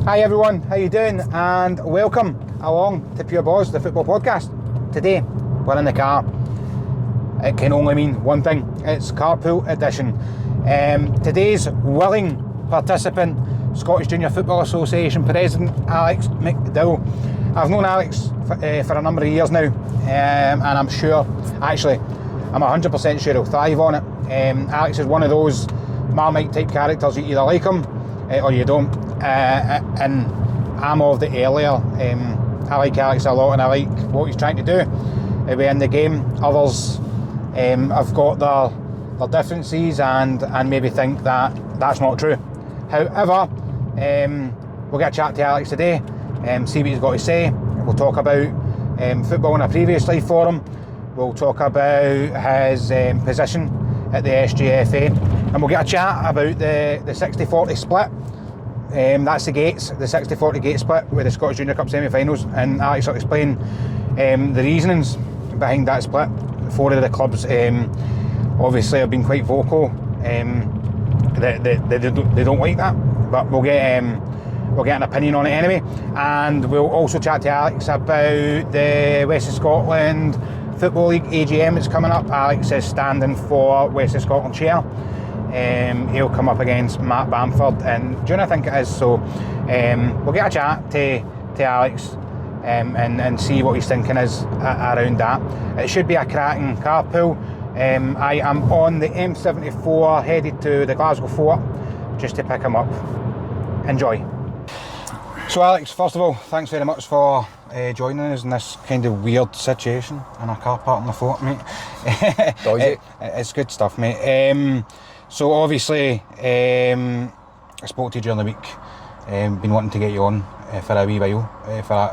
Hi everyone, how you doing? And welcome along to Pure Baws, the football podcast. Today, we're in the car. It can only mean one thing, it's carpool edition. Today's willing participant, Scottish Junior Football Association President Alex McDowall. I've known Alex for a number of years now, and I'm sure, actually, I'm 100% sure he'll thrive on it. Alex is one of those Marmite type characters, you either like him or you don't. And I'm of the earlier. I like Alex a lot and I like what he's trying to do within the game. Others have got their differences and maybe think that that's not true. However, we'll get a chat to Alex today, see what he's got to say. We'll talk about football in a previous life for him. We'll talk about his position at the SJFA, and we'll get a chat about the 60-40 split. That's the gates, the 60-40 gate split with the Scottish Junior Cup semi-finals, and Alex will explain the reasonings behind that split. Four of the clubs obviously have been quite vocal. They don't like that, but we'll get an opinion on it anyway. And we'll also chat to Alex about the West of Scotland Football League AGM that's coming up. Alex is standing for West of Scotland chair. He'll come up against Matt Bamford in June, I think it is. So we'll get a chat to Alex and see what his thinking is around that. It should be a cracking carpool. I am on the M74 headed to the Glasgow Fort just to pick him up. Enjoy. So Alex, first of all, thanks very much for joining us in this kind of weird situation in a car park in the fort, mate. It's good stuff, mate. So obviously, I spoke to you during the week. Been wanting to get you on for a wee while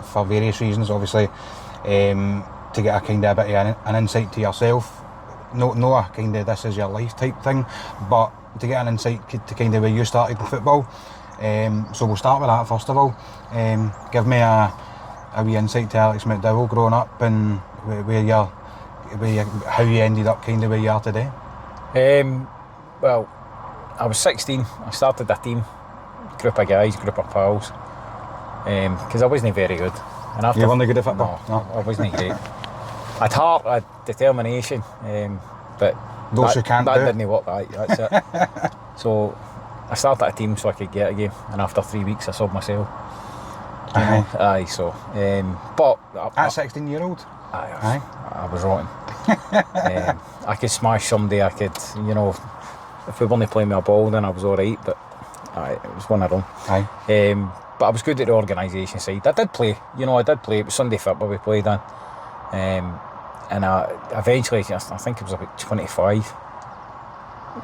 for various reasons. Obviously, to get a kind of a bit of an insight to yourself. No a kind of this is your life type thing, but to get an insight to kind of where you started in football. So we'll start with that first of all. Give me a wee insight to Alex McDowall growing up and how you ended up kind of where you are today. Well, I was 16. I started a team, group of guys, group of pals, because I wasn't very good. And after, you weren't good at football? No, I wasn't great. I'd heart, I had determination, but those who can't that do didn't work. That's it. So I started a team so I could get a game, and after 3 weeks I sold myself. But at 16-year-old, I was rotten. I could smash somebody. I could, if we weren't playing me a ball, then I was all right. But it was one of them. But I was good at the organisation side. I did play. It was Sunday football we played on. And eventually, I think it was about 25.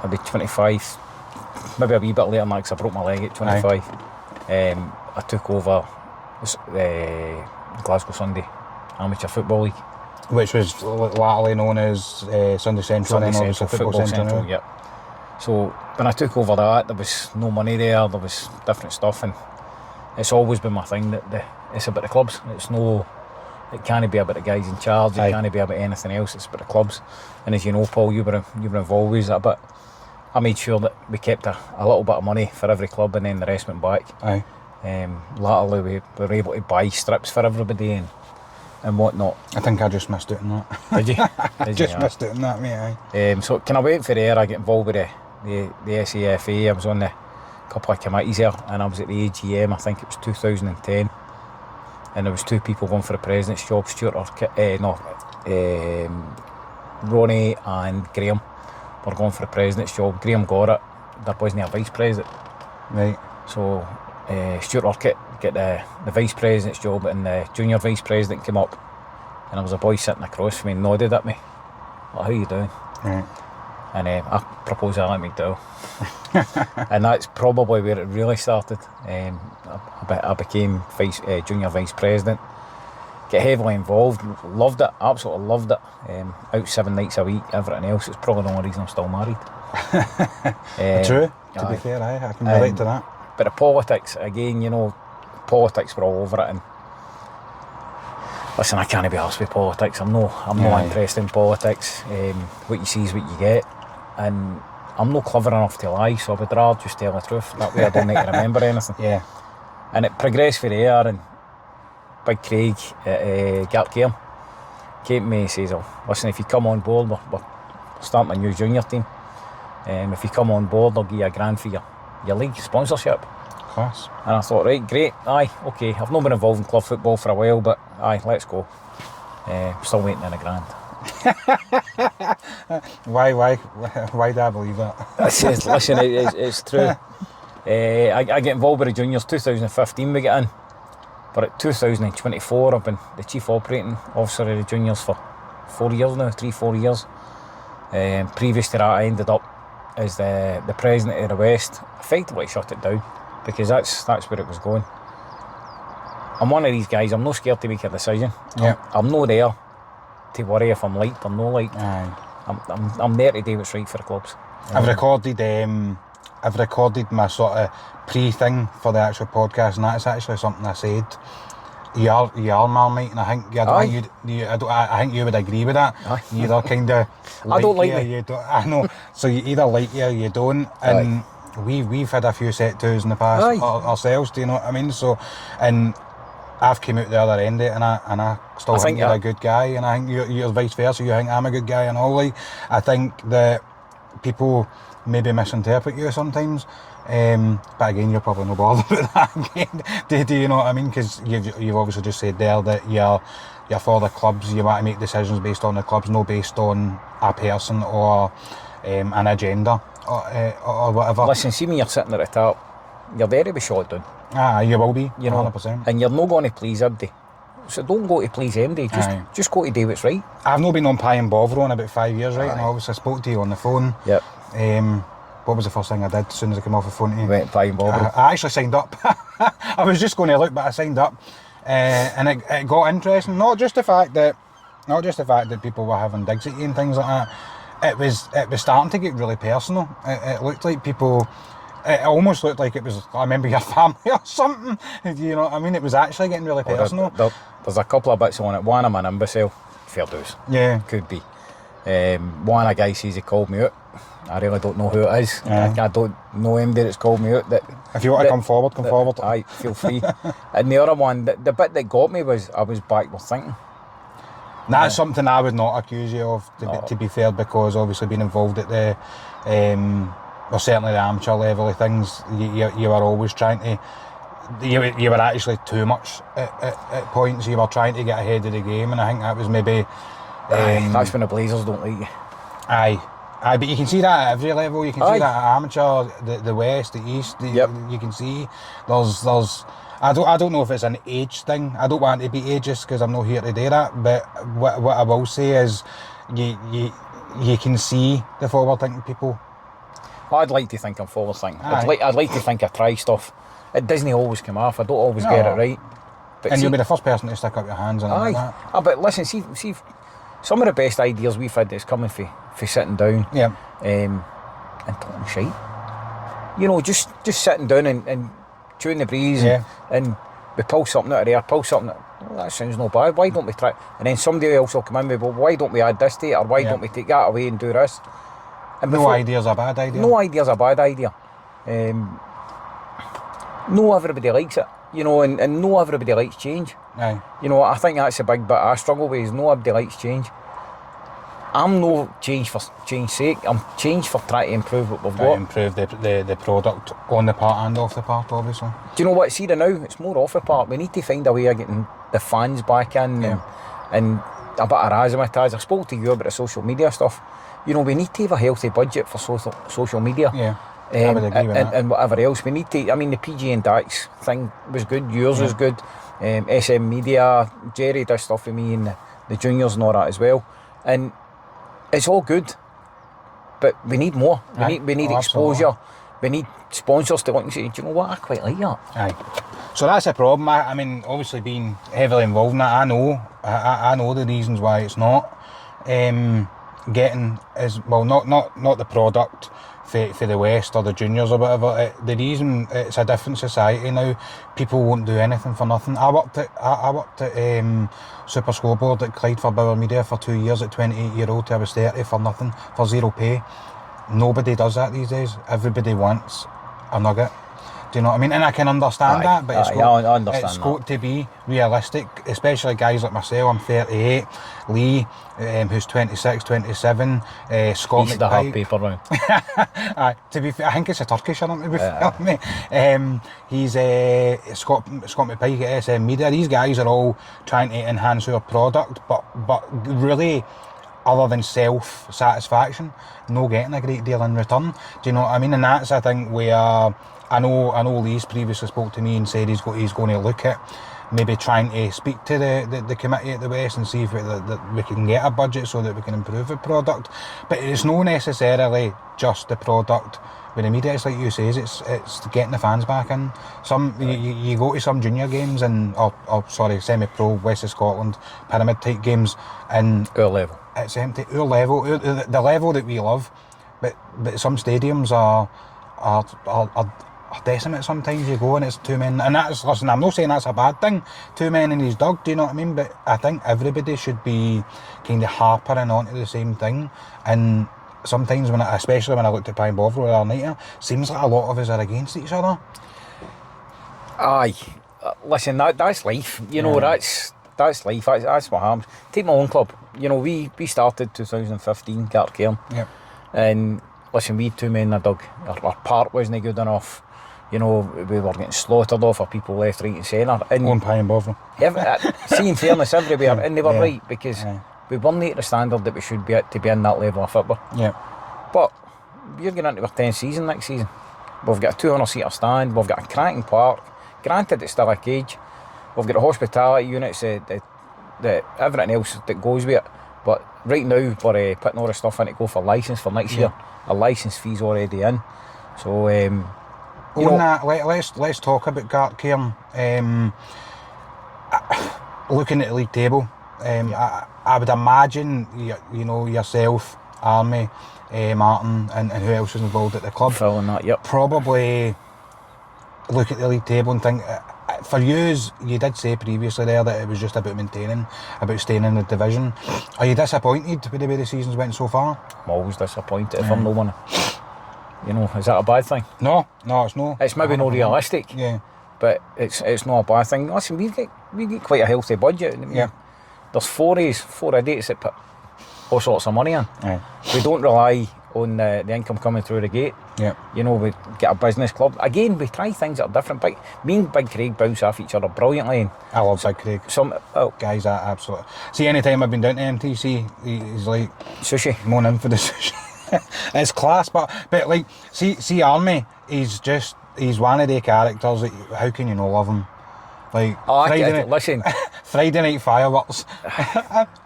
Maybe 25. Maybe a wee bit later than that, because I broke my leg at 25. I took over the Glasgow Sunday Amateur Football League, which was latterly known as Sunday Central, and then obviously Football Central. Yep. So when I took over that, there was no money there. There was different stuff, and it's always been my thing that it's about the clubs. It can't be about the guys in charge. It can't be about anything else. It's about the clubs. And as you know, Paul, you were involved with that bit. I made sure that we kept a little bit of money for every club, and then the rest went back. Latterly, we were able to buy strips for everybody and whatnot. I think I just missed out on that. Did you? I just missed out on that, mate. So can I wait for there? I get involved with the SJFA. I was on a couple of committees there, and I was at the AGM. I think it was 2010, and there was two people going for the president's job: Ronnie and Graham were going for the president's job. Graham got it. There wasn't a vice president. Right. So Stuart Urquhart get the vice president's job, and the junior vice president came up, and there was a boy sitting across from me and nodded at me, like, how you doing? Right. And I proposed Alex McDowall. And that's probably where it really started. I became junior vice president, get heavily involved, loved it, absolutely loved it. Out 7 nights a week, everything else. It's probably the only reason I'm still married. True, to be fair, I can relate to that. But the politics, again, politics were all over it, and listen, I can't be arsed with politics. I'm not interested in politics. What you see is what you get, and I'm not clever enough to lie, so I would rather just tell the truth. That way I don't need to remember anything. Yeah. And it progressed from there, and Big Craig at Gartcare came to me and says, "Oh, listen, if you come on board, we're starting a new junior team. If you come on board, I'll give you $1,000 for your league sponsorship." Class. And I thought, right, great, aye, okay. I've not been involved in club football for a while, but aye, let's go. Still waiting on $1,000. Why do I believe that? Listen, it's true. I get involved with the juniors. 2015 we get in, but at 2024 I've been the chief operating officer of the juniors for 4 years now, 3-4 years. Previous to that, I ended up as the president of the West. Effectively shut it down because that's where it was going. I'm one of these guys. I'm not scared to make a decision. Yeah. I'm not there to worry if I'm liked or not liked. Aye. I'm there to do what's right for the clubs. I've recorded my sort of pre-thing for the actual podcast, and that's actually something I said. You are Marmite, and I think I think you would agree with that. Aye. You either kind of I don't like you, me. you don't. I know. So you either like you or you don't, and we've had a few set twos in the past ourselves. Do you know what I mean? So, and I've came out the other end of it, and I still think you're a good guy, and I think you're vice versa. You think I'm a good guy, and all. Like, I think that people maybe misinterpret you sometimes. But again, you're probably no bothered about that again. Do you know what I mean? Because you've obviously just said there that you're for the clubs. You want to make decisions based on the clubs, not based on a person or an agenda or whatever. Listen, see when you're sitting at the top, you're there to be shot down. You will be, you know, 100%. And you're not going to please everybody. So don't go to please everybody. Just go to do what's right. I've not been on Pie and Bovril in about 5 years, right? And I obviously spoke to you on the phone. Yep. What was the first thing I did as soon as I came off the phone to you? Went Pie and Bovril. I actually signed up. I was just going to look, but I signed up, and it got interesting. Not just the fact that people were having digs at you and things like that. It was starting to get really personal. It looked like people. It almost looked like it was a member of your family or something. You know what I mean? It was actually getting really personal. There's a couple of bits on it. One, I'm an imbecile. Fair dues. Yeah. Could be. One, a guy says he called me out. I really don't know who it is. I don't know anybody that's called me out. If you want to come forward, come forward. Aye, feel free. And the other one, the bit that got me was I was backward thinking. That's something I would not accuse you of, to be fair, because obviously being involved at the, well, certainly the amateur level of things, you were always trying to, you were actually too much at points. You were trying to get ahead of the game, and I think that was maybe... that's when the Blazers don't like you. Aye, but you can see that at every level. You can see that at amateur, the West, the East. You can see there's. I don't know if it's an age thing. I don't want to be ageist because I'm not here to do that. But what I will say is, you can see the forward-thinking people. I'd like to think I'm forward-thinking. I'd like to think I try stuff. It doesn't always come off. I don't always get it right. But and you'll be the first person to stick up your hands and like that. But listen, see, some of the best ideas we've had that's coming for sitting down, and talking shite. You know, just sitting down and chewing the breeze, and we pull something out of there, that sounds no bad. Why don't we try? And then somebody else will come in with, well, why don't we add this to it, or why don't we take that away and do this? And no idea's a bad idea. No idea's a bad idea. No everybody likes it, you know, and no everybody likes change. Aye. You know, I think that's a big bit I struggle with, is no everybody likes change. I'm no change for change's sake. I'm change for trying to improve what we've got. Improve the product on the part and off the part, obviously. Do you know what? See, now it's more off the part. We need to find a way of getting the fans back in and a bit of razzmatazz. I spoke to you about the social media stuff. You know, we need to have a healthy budget for social media. Yeah. I would agree with that. And whatever else. We need to, I mean, the PG and Dax thing was good. Yours was good. SM Media, Jerry does stuff with me and the juniors and all that as well. And it's all good, but we need more. We need exposure. Absolutely. We need sponsors to look and say, do you know what, I quite like that. Aye. So that's a problem. I mean, obviously being heavily involved in that, I know the reasons why it's not getting as well. Not the product for the West or the juniors or whatever. The reason it's a different society now. People won't do anything for nothing. I worked at Super Scoreboard at Clyde for Bauer Media for 2 years at 28-year-old till I was 30 for nothing, for zero pay. Nobody does that these days. Everybody wants a nugget. Do you know what I mean? And I can understand that, but it's got to be realistic, especially guys like myself. I'm 38, Lee, who's 26, 27, Scott He's the hard paper round. To be fair, I think it's a Turkish, I don't know, to be fair with me. He's Scott McPike at SM Media. These guys are all trying to enhance our product, but really, other than self-satisfaction, no getting a great deal in return. Do you know what I mean? And that's, I think, where I know Lee's previously spoke to me and said he's going to look at maybe trying to speak to the committee at the West and see if we can get a budget so that we can improve the product. But it's not necessarily just the product with the media. It's like you say, it's getting the fans back in. You go to some junior games and semi-pro West of Scotland pyramid type games and our level. It's empty. Our level, the level that we love, but some stadiums are decimate sometimes. You go and it's two men, and that's, listen, I'm not saying that's a bad thing, two men in his dug, do you know what I mean? But I think everybody should be kind of harping onto the same thing. And sometimes especially when I looked at Pine Bovril the other night, seems like a lot of us are against each other. Aye, listen, that's life, you know. That's life, that's what happens. Take my own club, you know, we started 2015 Cartcairn, and listen, we had two men in the dug. Our part wasn't good enough. You know, we were getting slaughtered off of people left, right and centre. On Pine Bovril. See, in fairness, everywhere, and they were right, because we weren't at the standard that we should be at to be in that level of football. Yeah. But we're going into our 10th season next season. We've got a 200-seater stand, we've got a cracking park. Granted, it's still a cage. We've got the hospitality units, the everything else that goes with it. But right now, we're putting all the stuff in to go for licence for next year. A licence fee's already in. So, let's talk about Cartcairn. Looking at the league table, I would imagine you know yourself, Army, Martin, and who else is involved at the club. Phil and that, probably look at the league table and think. For you did say previously there that it was just about maintaining, about staying in the division. Are you disappointed with the way the season's went so far? I'm always disappointed if I'm no one. You know, is that a bad thing? No, it's not. It's maybe not realistic. But it's not a bad thing. Listen, we get quite a healthy budget. There's four idiots that put all sorts of money in. We don't rely on the income coming through the gate. You know, we get a business club. Again, we try things that are different. Me and Big Craig bounce off each other brilliantly. I love Big Craig. Guys, that absolutely. See, any time I've been down to MTC, he's like sushi. Moan in for the sushi. It's class, but like, see, Army. He's one of the characters that how can you not love him? Like, listen, Friday night fireworks.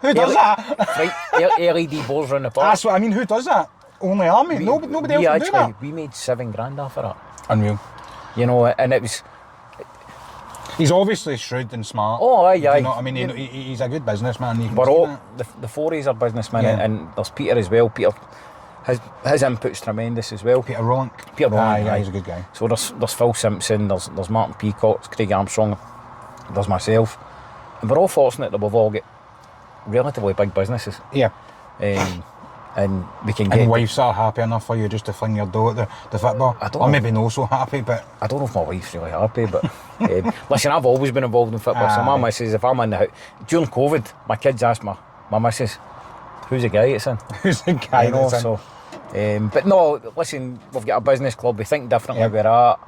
Who does that? LED balls around the park. That's what I mean. Who does that? Only Army. Nobody else can do that. We made $7,000 off of that. Unreal. You know, and it was. He's obviously shrewd and smart. Oh, aye. You know what I mean? He's a good businessman. We're all the four of us are businessmen, and there's Peter as well. Peter, his input's tremendous as well. Peter Rolink. Aye, he's a good guy. So there's Phil Simpson, there's Martin Peacock, Craig Armstrong, there's myself, and we're all fortunate that we've all got relatively big businesses. And we can get. And wives are happy enough for you just to fling your dough at the football. Or maybe not so happy, but I don't know if my wife's really happy. But listen, I've always been involved in football. So my missus, if I'm in the house during COVID, my kids asked my missus, "Who's the guy it's in?" Who's the guy that's in? So, but no, listen, we've got a business club. We think differently where we're at.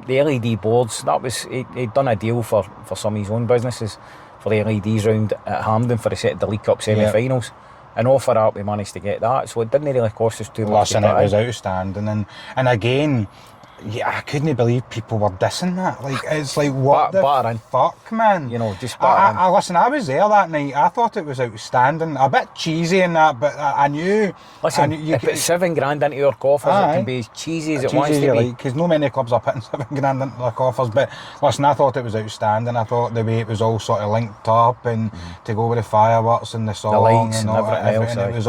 The LED boards, that was he'd done a deal for some of his own businesses for the LEDs round at Hampden for the League Cup semi-finals. And all for that we managed to get that, so it didn't really cost us too much. Listen, it was outstanding, and again, I couldn't believe people were dissing that. Like, it's like, what the fuck, man? You know, just listen, I was there that night. I thought it was outstanding. A bit cheesy in that, but I knew. Listen, you put $7,000 into your coffers, it can be as cheesy as it wants to be. Because no many clubs are putting $7,000 into their coffers. But listen, I thought it was outstanding. I thought the way it was all sort of linked up and to go with the fireworks and the song, the lights and everything else.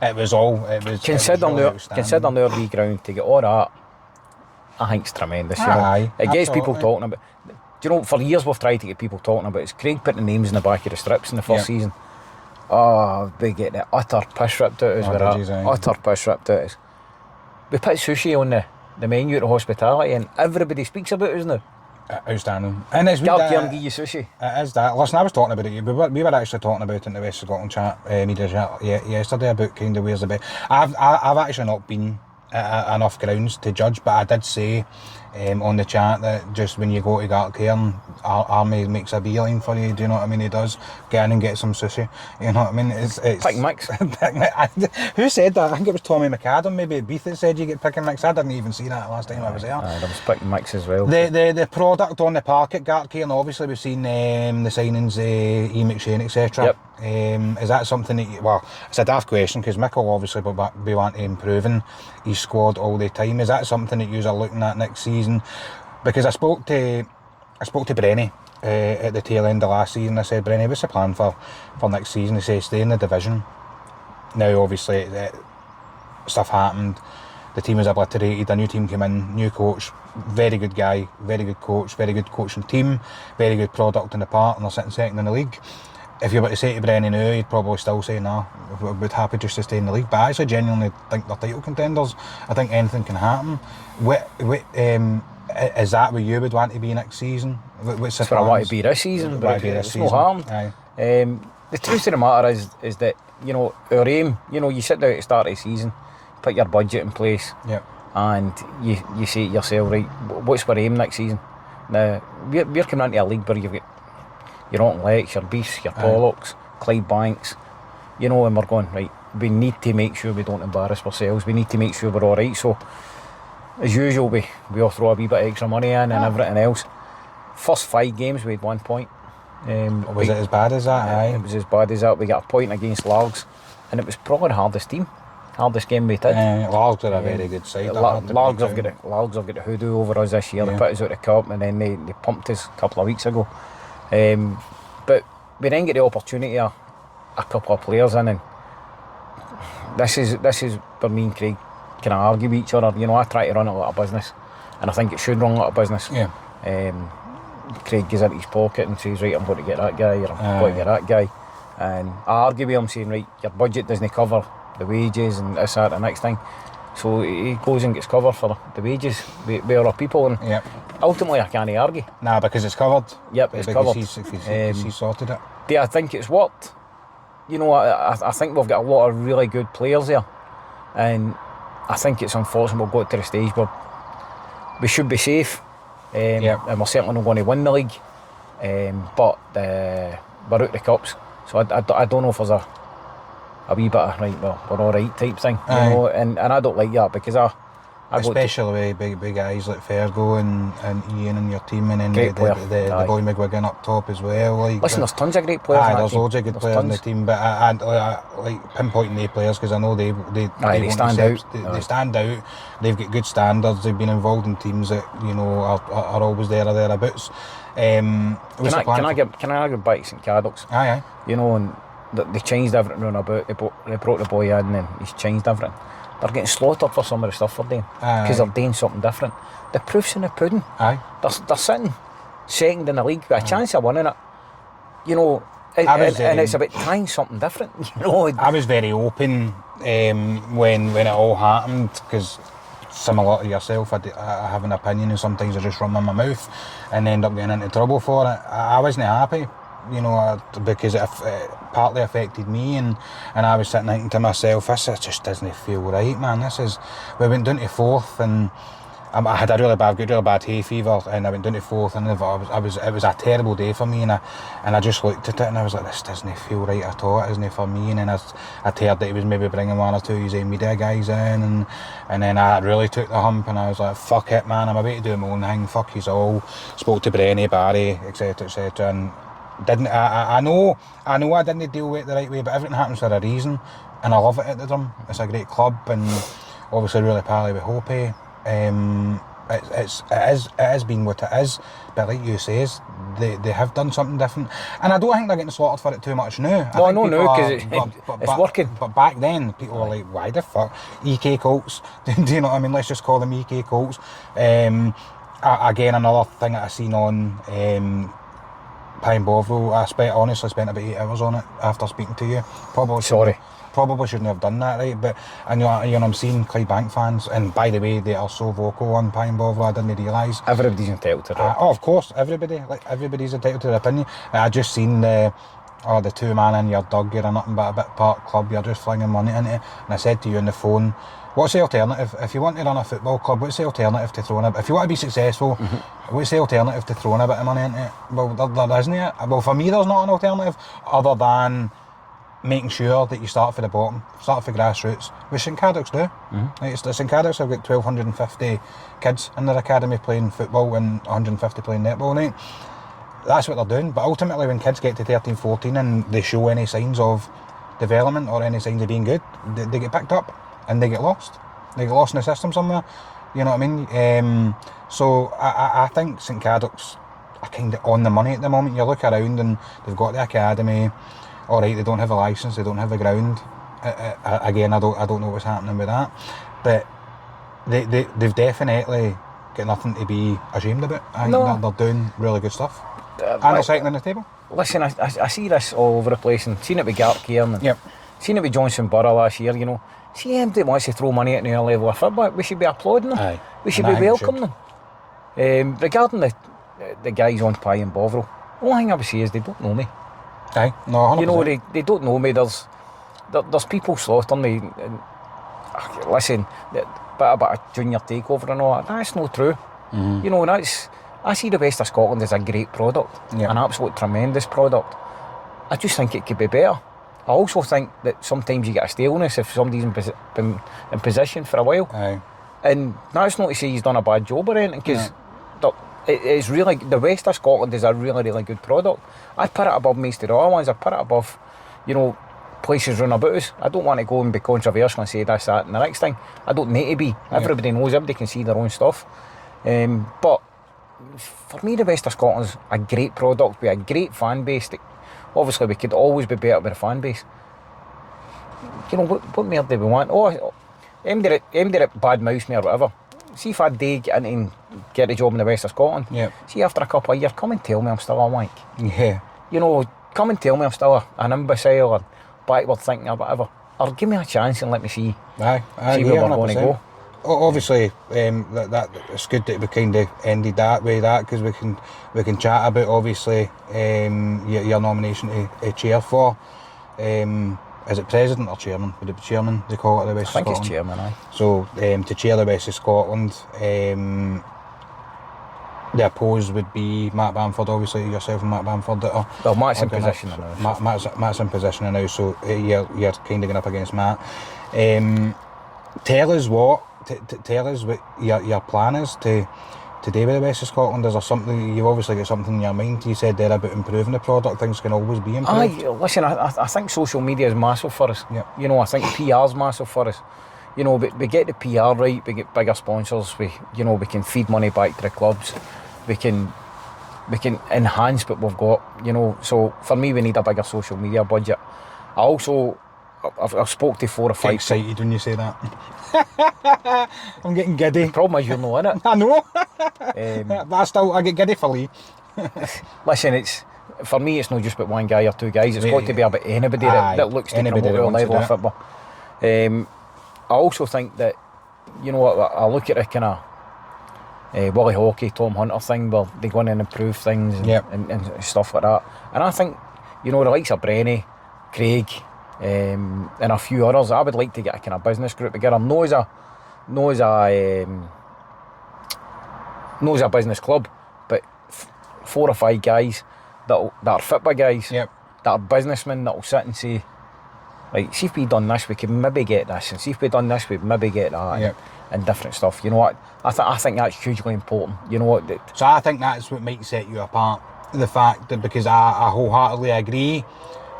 It was considering our wee ground to get all that. I think it's tremendous. You know? It gets people talking about. Do you know, for years we've tried to get people talking about it. It's Craig putting the names in the back of the strips in the first season. Oh, we get the utter piss ripped out of us. Utter piss ripped out of us. We put sushi on the menu at the hospitality, and everybody speaks about us now. Outstanding. And it's Gareth Kieran give you sushi. It is that. Listen, I was talking about it. We were actually talking about it in the West Scotland chat, media chat yesterday about kind of where's the best. I've actually not been at enough grounds to judge, but I did say on the chat that just when you go to Gareth Kieran, Army makes a beeline for you. Do you know what I mean? He does. Get in and get some sushi. You know what I mean? It's pick and mix. Who said that? I think it was Tommy McAdam, maybe Beef, that said you get pick and mix. I didn't even see that last time I was there. There was pick and mix as well. The product on the park at Gareth Kieran, obviously we've seen the signings, E. McShane, etc. Yep. Is that something that well, it's a daft question because Mick will obviously be wanting improving his squad all the time. Is that something that you are looking at next season? Because I spoke to Brenny at the tail end of last season. I said, Brenny, what's the plan for next season? He said, stay in the division. Now obviously stuff happened, the team was obliterated, a new team came in, new coach, very good guy, very good coach, very good coaching team, very good product in the park, and they're sitting second in the league. If you were to say to Brenny now, he'd probably still say, nah, we'd happy just to stay in the league. But I actually genuinely think they're title contenders. I think anything can happen. Is that where you would want to be next season? What's That's where I want to be this season, but it's no harm. The truth of the matter is that, you know, our aim, you know, you sit down at the start of the season, put your budget in place, and you say to yourself, right, what's our aim next season? Now, we're coming into a league where you've got your Auchinlecks, your Beefs, your Pollocks, Clydebanks, you know, and we're going, right, we need to make sure we don't embarrass ourselves, we need to make sure we're alright. So as usual, we all throw a wee bit of extra money in and everything else. First 5 games we had 1 point. Was it as bad as that? It was as bad as that. We got a point against Largs, and it was probably the hardest game we did. Largs are a very good side. Largs have got a hoodoo over us this year. They put us out of the cup, and then they pumped us a couple of weeks ago. But we then get the opportunity of a couple of players in, and this is where me and Craig can argue with each other. You know, I try to run a lot of business, and I think it should run a lot of business. Craig goes into his pocket and says, right, I'm going to get that guy, or I'm going to get that guy, and I argue with him saying, right, your budget doesn't cover the wages and this, that, the next thing. So he goes and gets cover for the wages with other people, and ultimately I can't argue. Nah, because it's covered. Yep, it's covered. He's sorted it. But I think it's worked. You know, I think we've got a lot of really good players there, and I think it's unfortunate we've got to the stage where we should be safe, and we're certainly not going to win the league, but we're out the cups, so I don't know if there's a wee bit of, right, well, we're alright type thing, you know, and I don't like that, because I especially with big guys like Fergo and Ian and your team, and then the boy McGuigan up top as well. Like, listen, there's tons of great players. There's loads of good players in the team, but I like pinpointing the players because I know they stand out. They stand out. They've got good standards. They've been involved in teams that, you know, are always there or thereabouts. Can I give back St Cadoc's? Aye. You know, and they changed everything round about. They brought the boy in and he's changed everything. They're getting slaughtered for some of the stuff they're doing because they're doing something different. The proof's in the pudding. They're sitting second in the league with a chance of winning it. You know, and it's about trying something different. You know, I was very open when it all happened, because similar to yourself, I have an opinion, and sometimes I just run in my mouth and end up getting into trouble for it. I wasn't happy, you know, because it partly affected me, and I was sitting thinking to myself, this just doesn't feel right, man. We went down to 4th, and I had a really bad hay fever, and I went down to 4th, and it was a terrible day for me, and I just looked at it and I was like, this doesn't feel right at all, it isn't for me. And then I heard that he was maybe bringing 1 or 2 of his media guys in, and then I really took the hump, and I was like, fuck it, man, I'm about to do my own thing, fuck yous all. Spoke to Brenny, Barry, etc, and I know I didn't deal with it the right way, but everything happens for a reason, and I love it at the Drum. It's a great club, and obviously really pally with Hope. It has been what it is, but like you says, they have done something different, and I don't think they're getting slaughtered for it too much now. No, no, because it's working. But back then, people were like, why the fuck? EK Colts, do you know what I mean? Let's just call them EK Colts. Again, another thing that I seen on Pine Bovril, I honestly spent about 8 hours on it after speaking to you. probably shouldn't have done that, right? But I'm seeing Clydebank fans, and by the way, they are so vocal on Pine Bovril, I didn't realise. Everybody's entitled to that. Of course, everybody's entitled to their opinion. I just seen the 2 man in your dug, you're nothing but a bit part club, you're just flinging money into it. And I said to you on the phone, what's the alternative? If you want to run a football club, what's the alternative to throwing if you want to be successful, what's the alternative to throwing a bit of money into it? Well, there isn't it. Well, for me, there's not an alternative other than making sure that you start for the bottom, start for grassroots, which St Cadoc's do. Right, St Cadoc's have got 1,250 kids in their academy playing football and 150 playing netball, right? That's what they're doing. But ultimately, when kids get to 13, 14 and they show any signs of development or any signs of being good, they get picked up and they get lost. They get lost in the system somewhere. You know what I mean? So I think St Cadoc's are kind of on the money at the moment. You look around and they've got the academy. All right, they don't have a licence, they don't have a ground. Again, I don't know what's happening with that. But they've definitely got nothing to be ashamed about. I think they're doing really good stuff. And they're second on the table. Listen, I see this all over the place, and seen it with Gartcairn, and seen it with Johnson Borough last year, you know. See anybody wants to throw money at an early level of football, we should be applauding them. Aye. We should be welcoming them. Regarding the guys on Pie and Bovril, the only thing I would say is they don't know me. Aye, no, 100%. You know, they don't know me. There's people slaughtering me. And, listen, bit of junior takeover and all that. That's not true. You know, I see the West of Scotland as a great product, an absolute tremendous product. I just think it could be better. I also think that sometimes you get a staleness if somebody's been in position for a while. Aye. And that's not to say he's done a bad job or anything, because it's really, the West of Scotland is a really, really good product. I'd put it above most of the other ones. I'd put it above, you know, places round about us. I don't want to go and be controversial and say this, that and the next thing. I don't need to be. Everybody knows, everybody can see their own stuff. But for me, the West of Scotland's a great product with a great fan base. Obviously, we could always be better with a fan base. You know, what more do we want? Anybody that bad mouths me or whatever, see if I do get into and get a job in the West of Scotland, see after a couple of years, come and tell me I'm still a wank. You know, come and tell me I'm still an imbecile or backward thinking or whatever. Or give me a chance and let me see. Aye, see where we're going to go. Obviously, that it's good that we kind of ended that way, because we can chat about obviously your nomination to chair for. Is it president or chairman? Would it be chairman? They call it the West of Scotland. I think it's chairman, aye. So to chair the West of Scotland, the opposed would be Matt Bamford. Obviously, yourself and Matt Bamford. Well, Matt's in position now. Matt's in position now, so you're kind of going up against Matt. Tell us what your plan is to do with the West of Scotland. Is there something, you've obviously got something in your mind? You said there about improving the product. Things can always be improved. Listen, I think social media is massive for us. You know, I think PR is massive for us. You know, we get the PR right, we get bigger sponsors, we can feed money back to the clubs, we can enhance what we've got, you know. So for me, we need a bigger social media budget. I've spoke to 4 or 5. Excited when you say that. I'm getting giddy. The problem is you're not in it. I know. But I get giddy for Lee. Listen, for me, it's not just about one guy or 2 guys. It's got to be about anybody that looks to promote our level of football. I also think that, you know, I look at a kind of Willie Hockey, Tom Hunter thing where they go in and improve things and stuff like that. And I think, you know, the likes of Brenny, Craig, and a few others, I would like to get a kind of business group together. No as a business club, but 4 or 5 guys that are football guys, that are businessmen, that will sit and say, like, see if we done this, we could maybe get this, and see if we done this, we'd maybe get that, and different stuff. You know what? I think that's hugely important. You know what? So I think that's what might set you apart. The fact that, because I wholeheartedly agree,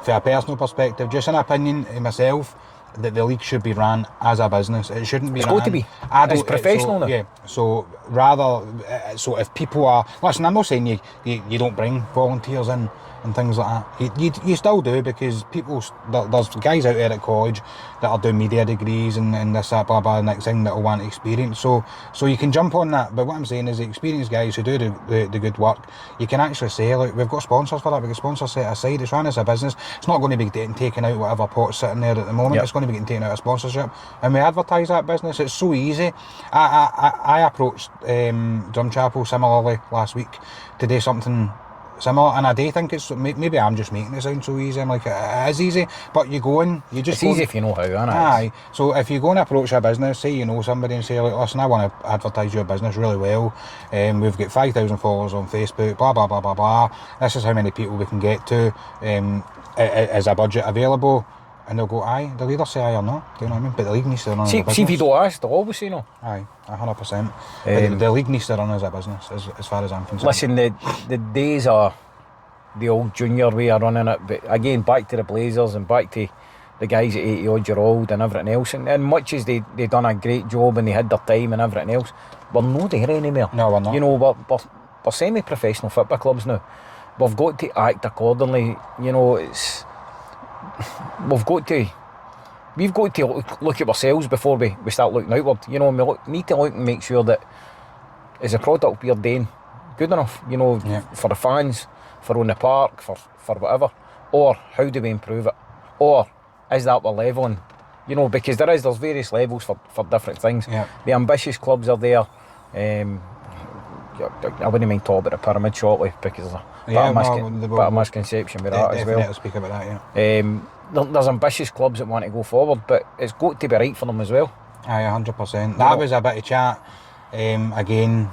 from a personal perspective, just an opinion of myself, that the league should be run as a business. It shouldn't be. It's got to be. It's professional now. Yeah. So rather, so if people are, listen, I'm not saying you don't bring volunteers in and things like that. You still do, because there's guys out there at college that are doing media degrees and this, that, blah, blah, next thing, that will want experience. So you can jump on that. But what I'm saying is, the experienced guys who do the good work, you can actually say, look, we've got sponsors for that, we've got sponsors set aside, it's run as a business, it's not going to be getting taken out whatever pot's sitting there at the moment, it's going to be getting taken out of sponsorship, and we advertise that business. It's so easy. I approached Drumchapel similarly last week to do something similar, and I do think it's, maybe I'm just making it sound so easy. I'm like, it is easy, but you go in, you just, it's easy if you know how, isn't it? Aye. So if you go and approach a business, say you know somebody, and say, like, listen, I want to advertise your business really well, we've got 5,000 followers on Facebook, blah blah blah blah blah, this is how many people we can get to, is a budget available? And they'll go, aye. They'll either say aye or no. Do you know what I mean? But the league needs to run as a business. See, if you don't ask, they'll always say no. Aye, 100%. But the league needs to run as a business, as far as I'm concerned. Listen, the days are the old junior way of running it. But again, back to the Blazers and back to the guys at 80 odd year old and everything else. And much as they done a great job and they had their time and everything else, we're not there anymore. No, we're not. You know, we're semi-professional football clubs now. We've got to act accordingly. You know, we've got to look at ourselves before we start looking outward. You know, we need to look and make sure that is the product we're doing good enough, you know, for the fans, for on the park, for whatever, or how do we improve it, or is that we're levelling, you know, because there's various levels for different things. The ambitious clubs are there. I wouldn't mind talking about the pyramid shortly, because there's a bit of misconception with that as well. Definitely speak about that, there's ambitious clubs that want to go forward, but it's got to be right for them as well. Aye, 100%. That was a bit of chat, again,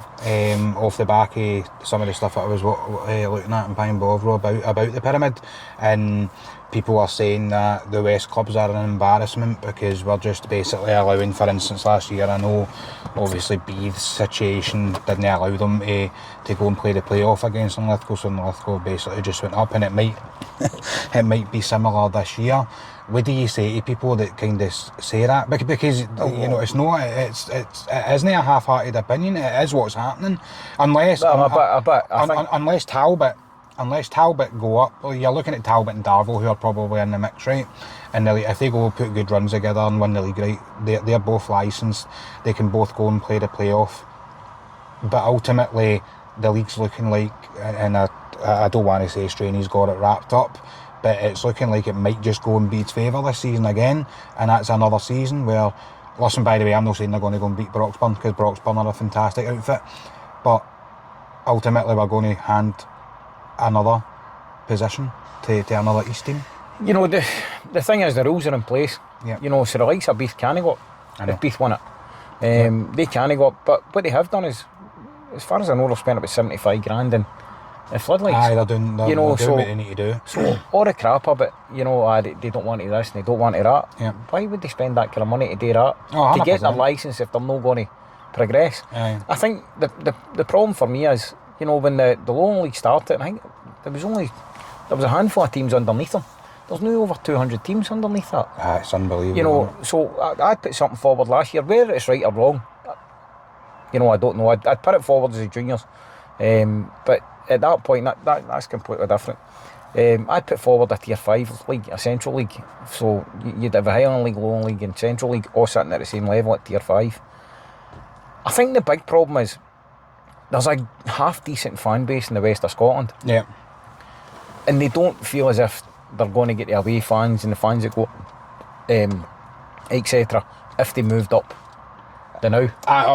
off the back of some of the stuff that I was looking at in Pine Bovro about the pyramid, and people are saying that the West clubs are an embarrassment because we're just basically allowing, for instance, last year, I know obviously Beith's situation didn't allow them to go and play the playoff against Lithgow, so Lithgow basically just went up, and it might be similar this year. What do you say to people that kind of say that? Because you know, it's not, it isn't a half-hearted opinion. It is what's happening, unless Talbot go up. Well, you're looking at Talbot and Darvel, who are probably in the mix, right? And if they go put good runs together and win the league, right, they're both licensed. They can both go and play the playoff. But ultimately, the league's looking like, and I don't want to say Straney's got it wrapped up, but it's looking like it might just go in Bede's favour this season again, and that's another season where, listen, by the way, I'm not saying they're going to go and beat Broxburn, because Broxburn are a fantastic outfit, but ultimately we're going to hand another position to another East team. You know, the thing is, the rules are in place. You know, so the likes of Beith can't go up if Beith win it. They can't go up, but what they have done is, as far as I know, they've spent about 75 grand in floodlights. Aye, they're doing what they need to do. So all the crap about, you know, they don't want to this and they don't want to that. Why would they spend that kind of money to do that? To get their licence if they're not going to progress? I think the problem for me is, you know, when the Lowland League started, I think there was a handful of teams underneath them. There's now over 200 teams underneath that. It's unbelievable. You know, so I'd put something forward last year, whether it's right or wrong, you know, I don't know. I'd put it forward as the juniors, but at that point, that's completely different. I'd put forward a Tier 5 league, a Central League. So you'd have a Highland League, Lowland League and Central League all sitting at the same level at Tier 5. I think the big problem is there's a half-decent fan base in the west of Scotland. And they don't feel as if they're going to get the away fans and the fans that go, etc., if they moved up the now.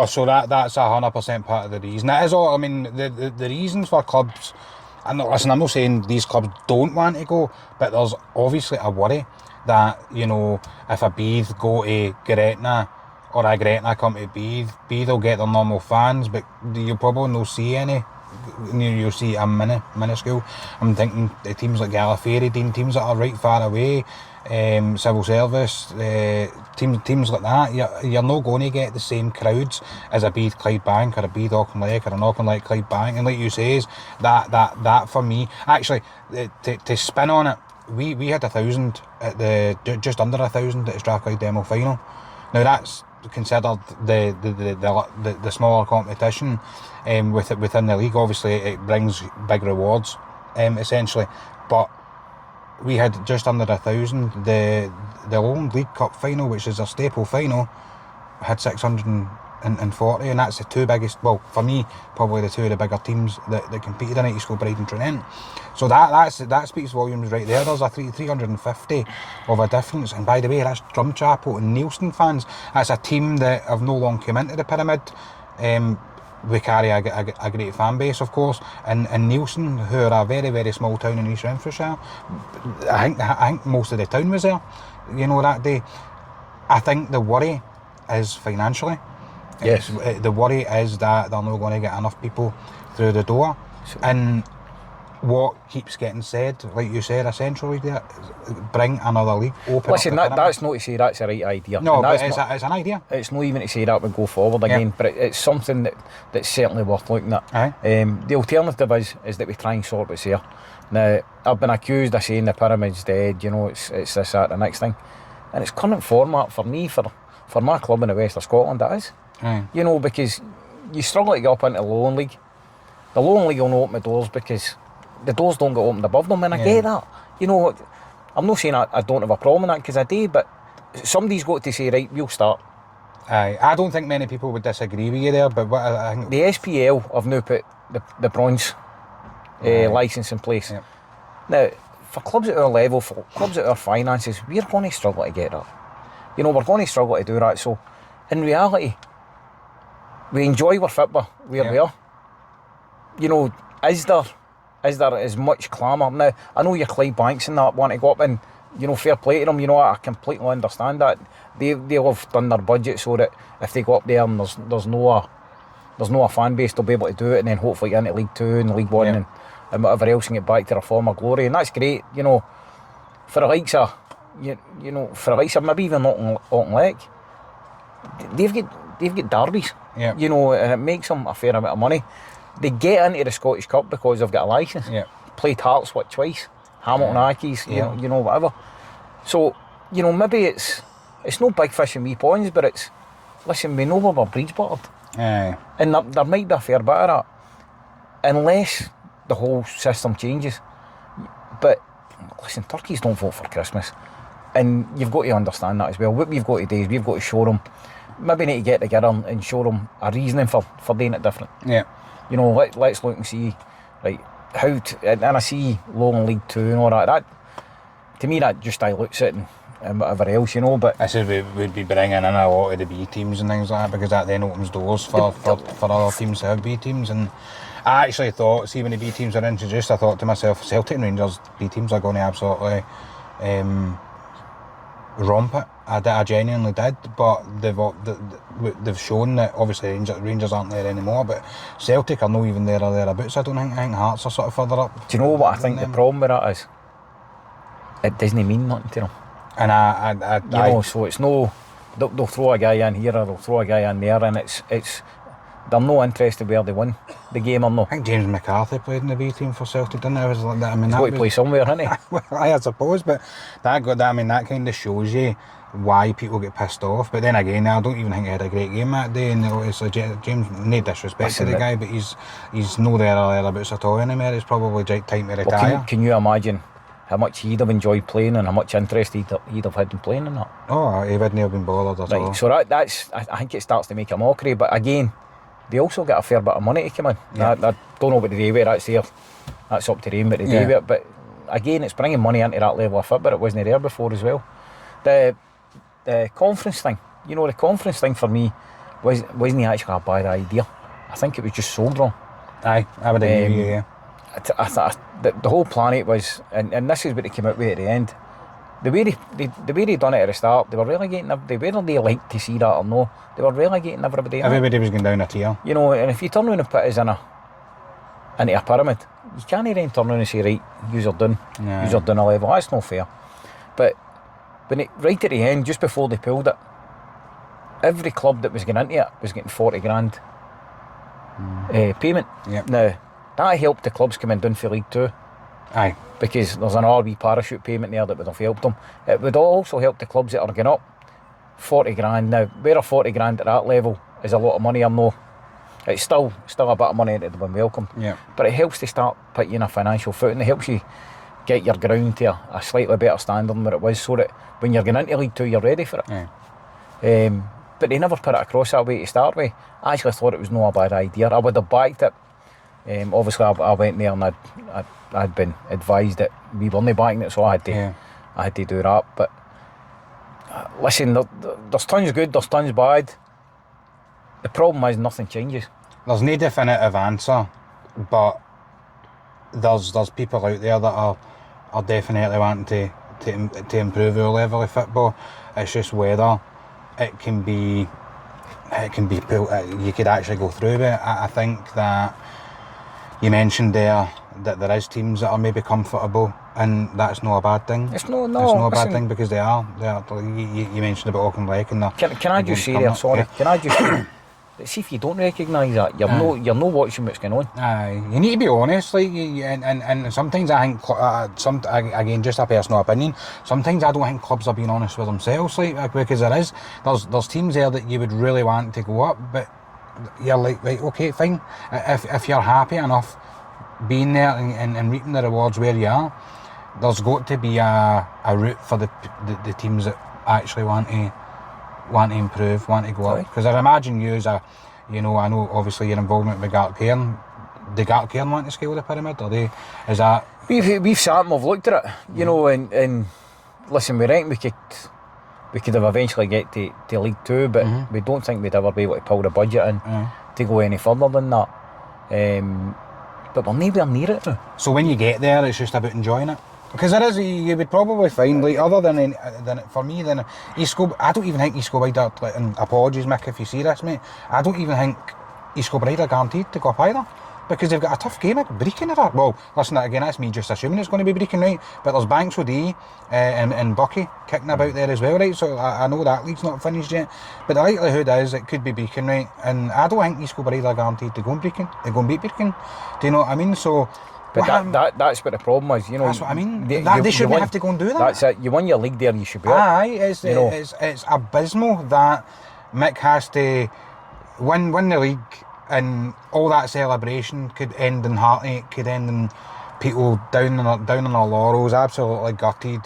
So that's 100% part of the reason. That is all. I mean, the reasons for clubs, and listen, I'm not saying these clubs don't want to go, but there's obviously a worry that, you know, if a Beith go to Gretna, or a Gretna come to Beith will get their normal fans, but you'll probably not see any. You'll see a minuscule. I'm thinking the teams like Gallifrey, teams that are right far away, civil service, teams like that, you're not going to get the same crowds as a Beith Clydebank or a Beith Auchinleck or an Auchinleck Clydebank. And like you say, that for me, actually, to spin on it, we had 1,000 at just under 1,000 at the Strathclyde Demo final. Now that's considered the smaller competition within the league. Obviously it brings big rewards essentially. But we had just under 1,000. The Lowland League Cup final, which is a staple final, had 640, and that's the two biggest, well, for me, probably the two of the bigger teams that competed in it, East Kilbride and Trinent. So that speaks volumes right there. There's a 350 of a difference, and by the way, that's Drumchapel and Neilson fans. That's a team that have no long come into the pyramid. We carry a great fan base, of course, and Neilson, who are a very, very small town in East Renfrewshire, I think most of the town was there, that day. I think the worry is financially. Yes. The worry is that they're not going to get enough people through the door. And what keeps getting said, like you said, essentially, bring another league, open. Listen, that's not to say that's the right idea. No, but it's an idea. It's not even to say that would go forward again, but it's something that's certainly worth looking at. The alternative is that we try and sort what's here. Now, I've been accused of saying the pyramid's dead, it's this, that, the next thing. And its current format, for me, for my club in the west of Scotland, it is. Because you struggle to get up into the Lowland League. The Lowland League will not open the doors because the doors don't get opened above them, and I get that. I'm not saying I don't have a problem with that, because I do, but somebody's got to say, right, we'll start. I don't think many people would disagree with you there, but what I think... The SPL have now put the bronze licence in place. Now, for clubs at our level, for clubs at our finances, we're going to struggle to get that. We're going to struggle to do that, so in reality, we enjoy our football where we are. Is there as much clamour? Now, I know your Clyde Banks and that want to go up, and fair play to them. I completely understand that. They'll have done their budget so that if they go up there and there's no a fan base, they'll be able to do it, and then hopefully get into League 2 and League 1 and whatever else, and get back to their former glory, and that's great. For the likes of maybe even Auchinleck, they've got derbies. And it makes them a fair amount of money. They get into the Scottish Cup because they've got a licence. Played Hearts twice, Hamilton Accies, whatever. So, maybe it's no big fish in wee ponds, but it's, listen, we know where our breed's buttered. And there might be a fair bit of that, unless the whole system changes. But listen, turkeys don't vote for Christmas, and you've got to understand that as well. What we've got to do is we've got to show them, maybe need to get together and show them a reasoning for doing it different. Let's look and see, right, and I see Lowland League 2 and all that, to me that just dilutes it and whatever else, but... I said we'd be bringing in a lot of the B teams and things like that, because that then opens doors for other teams to have B teams. And I actually thought, see, when the B teams were introduced, I thought to myself, Celtic and Rangers B teams are going to absolutely romp it. I genuinely did, but they've shown that obviously Rangers aren't there anymore, but Celtic are not even there or thereabouts. I think Hearts are sort of further up. Do you know what I think the problem with that is? It doesn't mean nothing to them. And so it's no, they'll throw a guy in here or they'll throw a guy in there, and it's they're no interested where they win the game or no. I think James McCarthy played in the B team for Celtic, didn't he? He's got to play somewhere, hasn't he? Well, I suppose, but that kind of shows you why people get pissed off. But then again, I don't even think he had a great game that day, and it's like James, no disrespect to the guy, but he's no there or thereabouts at all anymore. It's probably time to retire. Well, can you imagine how much he'd have enjoyed playing and how much interest he'd have had in playing in that? Oh, he wouldn't have been bothered at all. So that's, I think it starts to make a mockery, but again, they also get a fair bit of money to come in. I don't know what they do with it, that's there. That's up to them what they do with it, but again, it's bringing money into that level of football. It wasn't there before as well. The conference thing, the conference thing for me wasn't actually a bad idea. I think it was just sold wrong. Aye, I would agree with you, the whole planet was, and this is what they came out with at the end. The way they done it at the start, they were relegating. Whether they liked to see that or no, they were relegating everybody. Everybody was going down a tier. And if you turn around and put us into a pyramid, you can't then turn around and say, right, you're done. You're done a level. That's not fair. But when right at the end, just before they pulled it, every club that was getting into it was getting 40 grand payment. Now, that helped the clubs coming down for League 2. Aye. Because there's an RB parachute payment there that would have helped them. It would also help the clubs that are going up. 40 grand. Now, where a 40 grand at that level is a lot of money, I'm it's still a bit of money that they've been welcome. Yeah. But it helps to start putting you in a financial footing. It helps you get your ground to a slightly better standard than what it was, so that when you're going into League 2 you're ready for it. Yeah. But they never put it across that way to start with. I actually thought it was not a bad idea. I would have backed it. Obviously I went there and I'd been advised that we weren't backing it, so I had to do that. But listen, there's tons good, there's tons bad. The problem is nothing changes. There's no definitive answer, but there's people out there that are definitely wanting to improve our level of football. It's just whether it can be pulled, you could actually go through it. I think that you mentioned there that there is teams that are maybe comfortable, and that's not a bad thing. It's not a bad thing, because they are. You mentioned about Auckland Lake and Can I just say there, sorry, can I just say, see if you don't recognise that, you're no watching what's going on. Aye, you need to be honest, like, and sometimes I think, again, just a personal opinion, sometimes I don't think clubs are being honest with themselves, like, because there's teams there that you would really want to go up, but you're like, right, okay, fine, if you're happy enough being there and reaping the rewards where you are, there's got to be a route for the teams that actually want to improve, want to go up. Because I imagine you as I know obviously your involvement with Gartcairn. Do Gartcairn want to scale the pyramid, or is that? We've sat and we've looked at it, you know, and listen, we reckon we could have eventually get to League 2, but we don't think we'd ever be able to pull the budget in to go any further than that. But we're nowhere near it. So when you get there, it's just about enjoying it. Because you would probably find, like, other than for me, then East Kilbride, I don't even think East Kilbride, and apologies Mick if you see this, mate, I don't even think East Kilbride are guaranteed to go up either, because they've got a tough game at Brecon. Well, listen, again, that's me just assuming it's going to be Brecon, right? But there's Banks O'Dea and Bucky kicking about there as well, right? So I know that league's not finished yet, but the likelihood is it could be Brecon, right? And I don't think East Kilbride are guaranteed to go and beat Brecon. Do you know what I mean? So. But that's what the problem is, you know. That's what I mean. They shouldn't have to go and do that. That's it. You won your league there, you should be up. Aye, it's abysmal that Mick has to win the league, and all that celebration could end in heartache, could end in people down on their laurels, absolutely gutted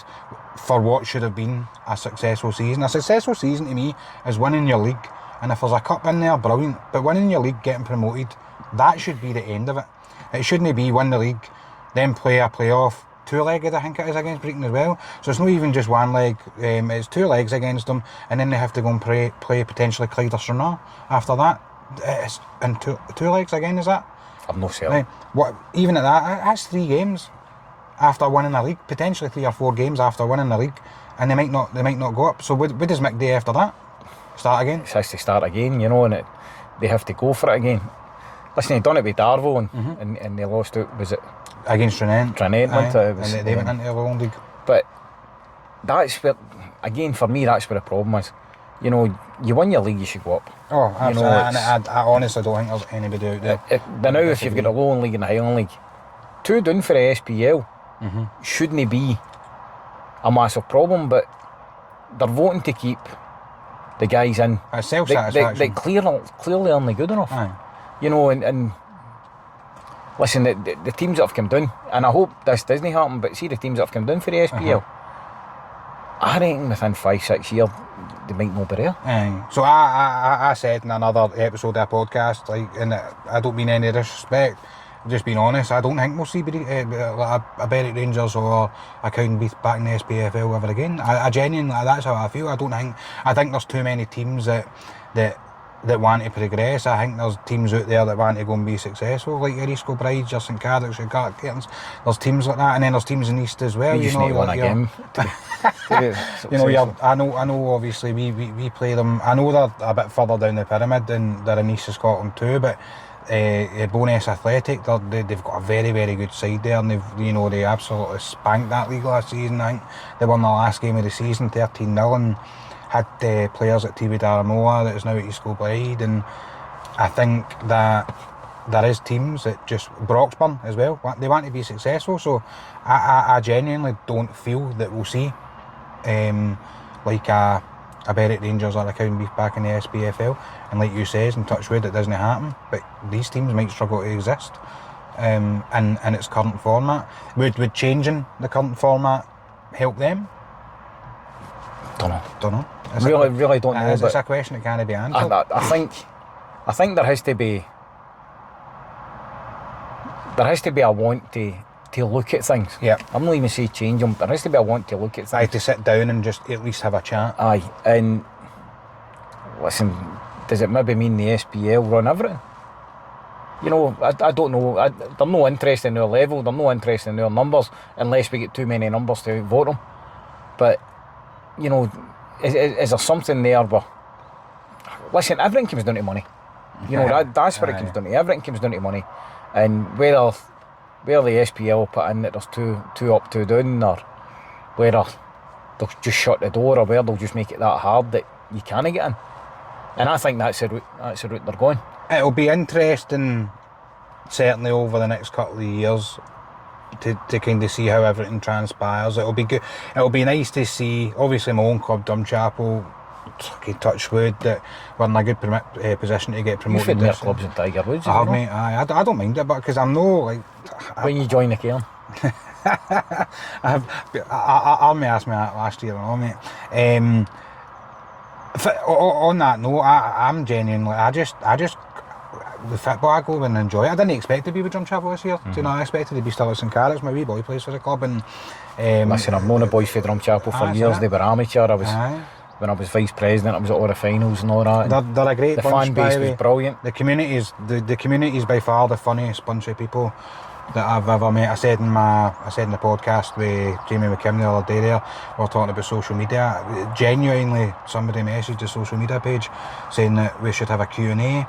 for what should have been a successful season. A successful season to me is winning your league, and if there's a cup in there, brilliant. But winning your league, getting promoted, that should be the end of it. It shouldn't be win the league, then play a playoff, two-legged I think it is against Brecon as well. So it's not even just one leg, it's two legs against them, and then they have to go and play potentially Clyde or Stranraer after that. It's in two legs again, is that? I'm not certain. What, even at that, that's 3 games after winning the league, potentially 3 or 4 games after winning the league, and they might not go up. So what does Mick do after that? Start again? It has to start again, you know, and they have to go for it again. Listen, they've done it with Darvo and they lost it, was it? Against Tranent. And they went into the Lone League. But that's where, again, for me, that's where the problem is. You know, you win your league, you should go up. Oh, absolutely. You know, and I honestly don't think there's anybody out there. Now, if you've got a Lone League and a Highland League, 2 down for the SPL shouldn't be a massive problem, but they're voting to keep the guys in. It's self-satisfaction. They clearly aren't good enough. Aye. You know, and listen, the teams that have come down, and I hope this doesn't happen, but see the teams that have come down for the SPL, I reckon within 5-6 years they might not be there. Aye. So I said in another episode of a podcast, like, and I don't mean any disrespect, just being honest, I don't think we'll see a Berwick Rangers or a Cowdenbeath back in the SPFL ever again. I genuinely, that's how I feel. I think there's too many teams that want to progress. I think there's teams out there that want to go and be successful, like your East Kilbride, your St Cardicks, your Gartcairns. There's teams like that, and then there's teams in East as well. You know, like you know, I know. Obviously, we play them. I know they're a bit further down the pyramid, and they're in East of Scotland too. But Bonus Athletic, they've got a very, very good side there, and they absolutely spanked that league last season. I think they won the last game of the season 13-0, and had players at TV Daramoa that is now at East Kilbride, and I think that there is teams that just, Broxburn as well, they want to be successful, so I genuinely don't feel that we'll see like a I Berwick Rangers or a Cowdenbeath back in the SBFL, and like you says, in touch wood, it doesn't happen, but these teams might struggle to exist in its current format. Would changing the current format help them? Don't know. Really don't know. It's a question that can't be answered. I think there has to be a want to look at things. Yeah. I'm not even saying change them. There has to be a want to look at things. To sit down and just at least have a chat. Aye, and listen, does it maybe mean the SPL run everything? You know, I don't know. They're no interest in their level. They're no interest in their numbers unless we get too many numbers to vote them. But you know, is there something there where? Listen, everything comes down to money. You know, that's where it comes down to. Everything comes down to money, and where the SPL put in that there's two up, two down, or whether they'll just shut the door, or where they'll just make it that hard that you can't get in. And I think that's the route they're going. It'll be interesting, certainly over the next couple of years, to kind of see how everything transpires. It'll be good. It'll be nice to see. Obviously, my own club, Drumchapel, touch wood, that we're in a good position to get promoted. You've had more clubs in Tiger Woods. I have, mate. I don't mind it, but because I'm no like. When you join the cairn. Army asked me that last year, mate. On that note, I'm genuinely. I just the football I go and enjoy it. I didn't expect to be with Drumchapel this year. Do you know? I expected to be still at St Carrots. My wee boy plays for the club, and listen, I've known the boys for Drumchapel for years. They were amateur. When I was vice president, I was at all the finals and all that. They're a great the bunch. The fan base was brilliant. The community is by far the funniest bunch of people that I've ever met. I said in the podcast with Jamie McKim the other day there, we were talking about social media. Genuinely, somebody messaged the social media page saying that we should have a Q&A.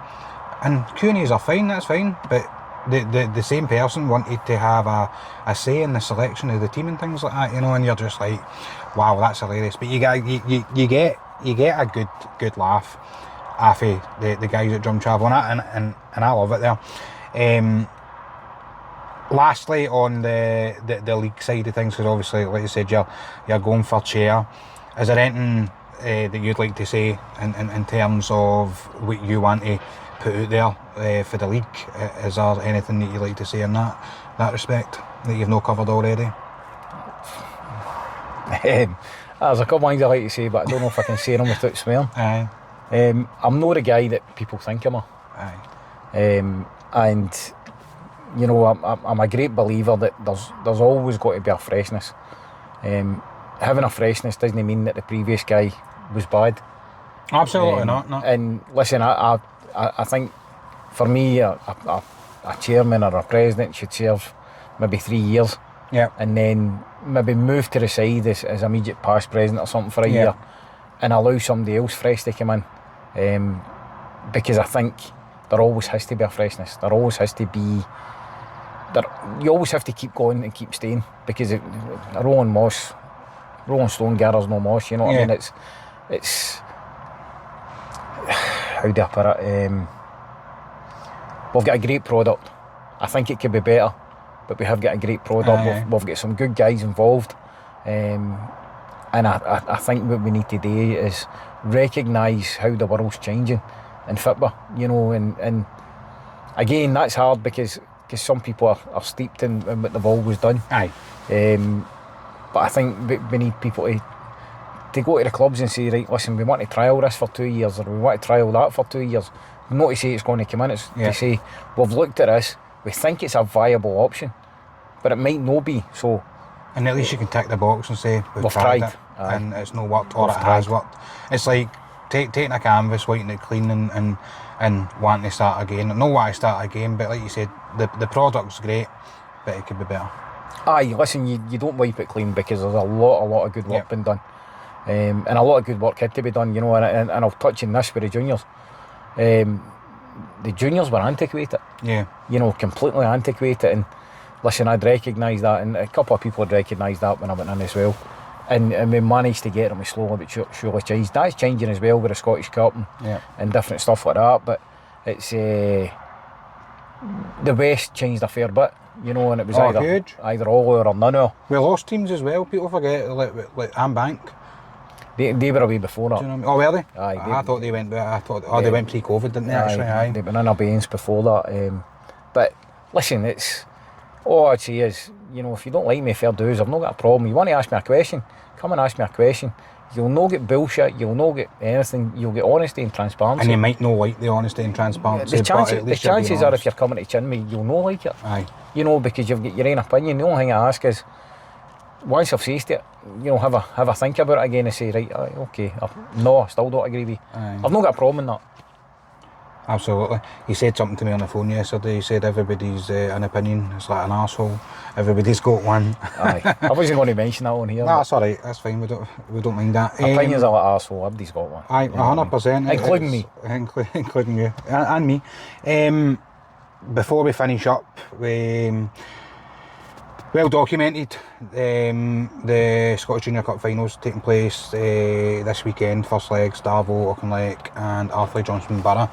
And Q&As are fine, that's fine, but the same person wanted to have a say in the selection of the team and things like that, you know, and you're just like, wow, that's hilarious. But you get a good laugh off of the guys at Drumchapel, and I love it there. Lastly, on the league side of things, because obviously, like you said, you're going for chair. Is there anything that you'd like to say in terms of what you want to put out there for the league? Is there anything that you'd like to say in that respect that you've not covered already? There's a couple of things I like to say, but I don't know if I can say them without swearing. Aye. I'm not a guy that people think I'm. Aye. And you know, I'm a great believer that there's always got to be a freshness. Having a freshness doesn't mean that the previous guy was bad. Absolutely not. No. And listen, I think for me, a chairman or a president should serve maybe 3 years. Yeah. And then maybe move to the side as immediate past president or something for a year, and allow somebody else fresh to come in. Because I think there always has to be a freshness. There always has to be. You always have to keep going and keep staying, because rolling stone gathers no moss. You know what I mean? It's how do I put it? We've got a great product. I think it could be better, but we have got a great product. We've got some good guys involved, and I think what we need to do is recognise how the world's changing in football. You know, and again, that's hard because some people are steeped in what they've always done. Aye. But I think we need people to go to the clubs and say, right, listen, we want to trial this for 2 years, or we want to trial that for 2 years. Not to say it's going to come in, it's to say, we've looked at this, we think it's a viable option, but it might not be. So, and at least you can tick the box and say, we've tried it, and it's not worked, or it has worked. It's like taking a canvas, wiping it clean, and wanting to start again. I know why I start again, but like you said, the product's great, but it could be better. Aye, listen, you don't wipe it clean, because there's a lot of good work been done, and a lot of good work had to be done, you know. And I'll touch on this with the juniors. The juniors were antiquated, you know, completely antiquated. And listen, I'd recognise that, and a couple of people had recognised that when I went in as well. And we managed to get them slowly but surely changed. That's changing as well with the Scottish Cup and different stuff like that. But it's the West changed a fair bit, you know, and it was either all or none of. We lost teams as well. People forget, like Ambank. They were away before that. Do you know what I mean? Oh, were they? Aye. I thought they went. They went pre-COVID, didn't they? Actually, aye. They've been in abeyance before that. But listen, it's all I'd say is, you know, if you don't like me, fair dues. I've not got a problem. You want to ask me a question? Come and ask me a question. You'll not get bullshit. You'll not get anything. You'll get honesty and transparency. And you might not like the honesty and transparency. The chances are, if you're coming to chin me, you'll not like it. Aye. You know, because you've got your own opinion. The only thing I ask is, once I've faced it, you know, have a think about it again and say, right, okay, no, I still don't agree with you. Aye. I've not got a problem in that. Absolutely. He said something to me on the phone yesterday. He said everybody's an opinion. It's like an arsehole. Everybody's got one. Aye. I wasn't going to mention that on here. No, that's alright. That's fine. We don't mind that. Opinions are like arsehole. Everybody's got one. Aye, 100%. Including me. Including you. And me. Before we finish up, well documented, the Scottish Junior Cup finals taking place this weekend. First leg, Darvo, Auchinleck and Arthur Johnson Borough.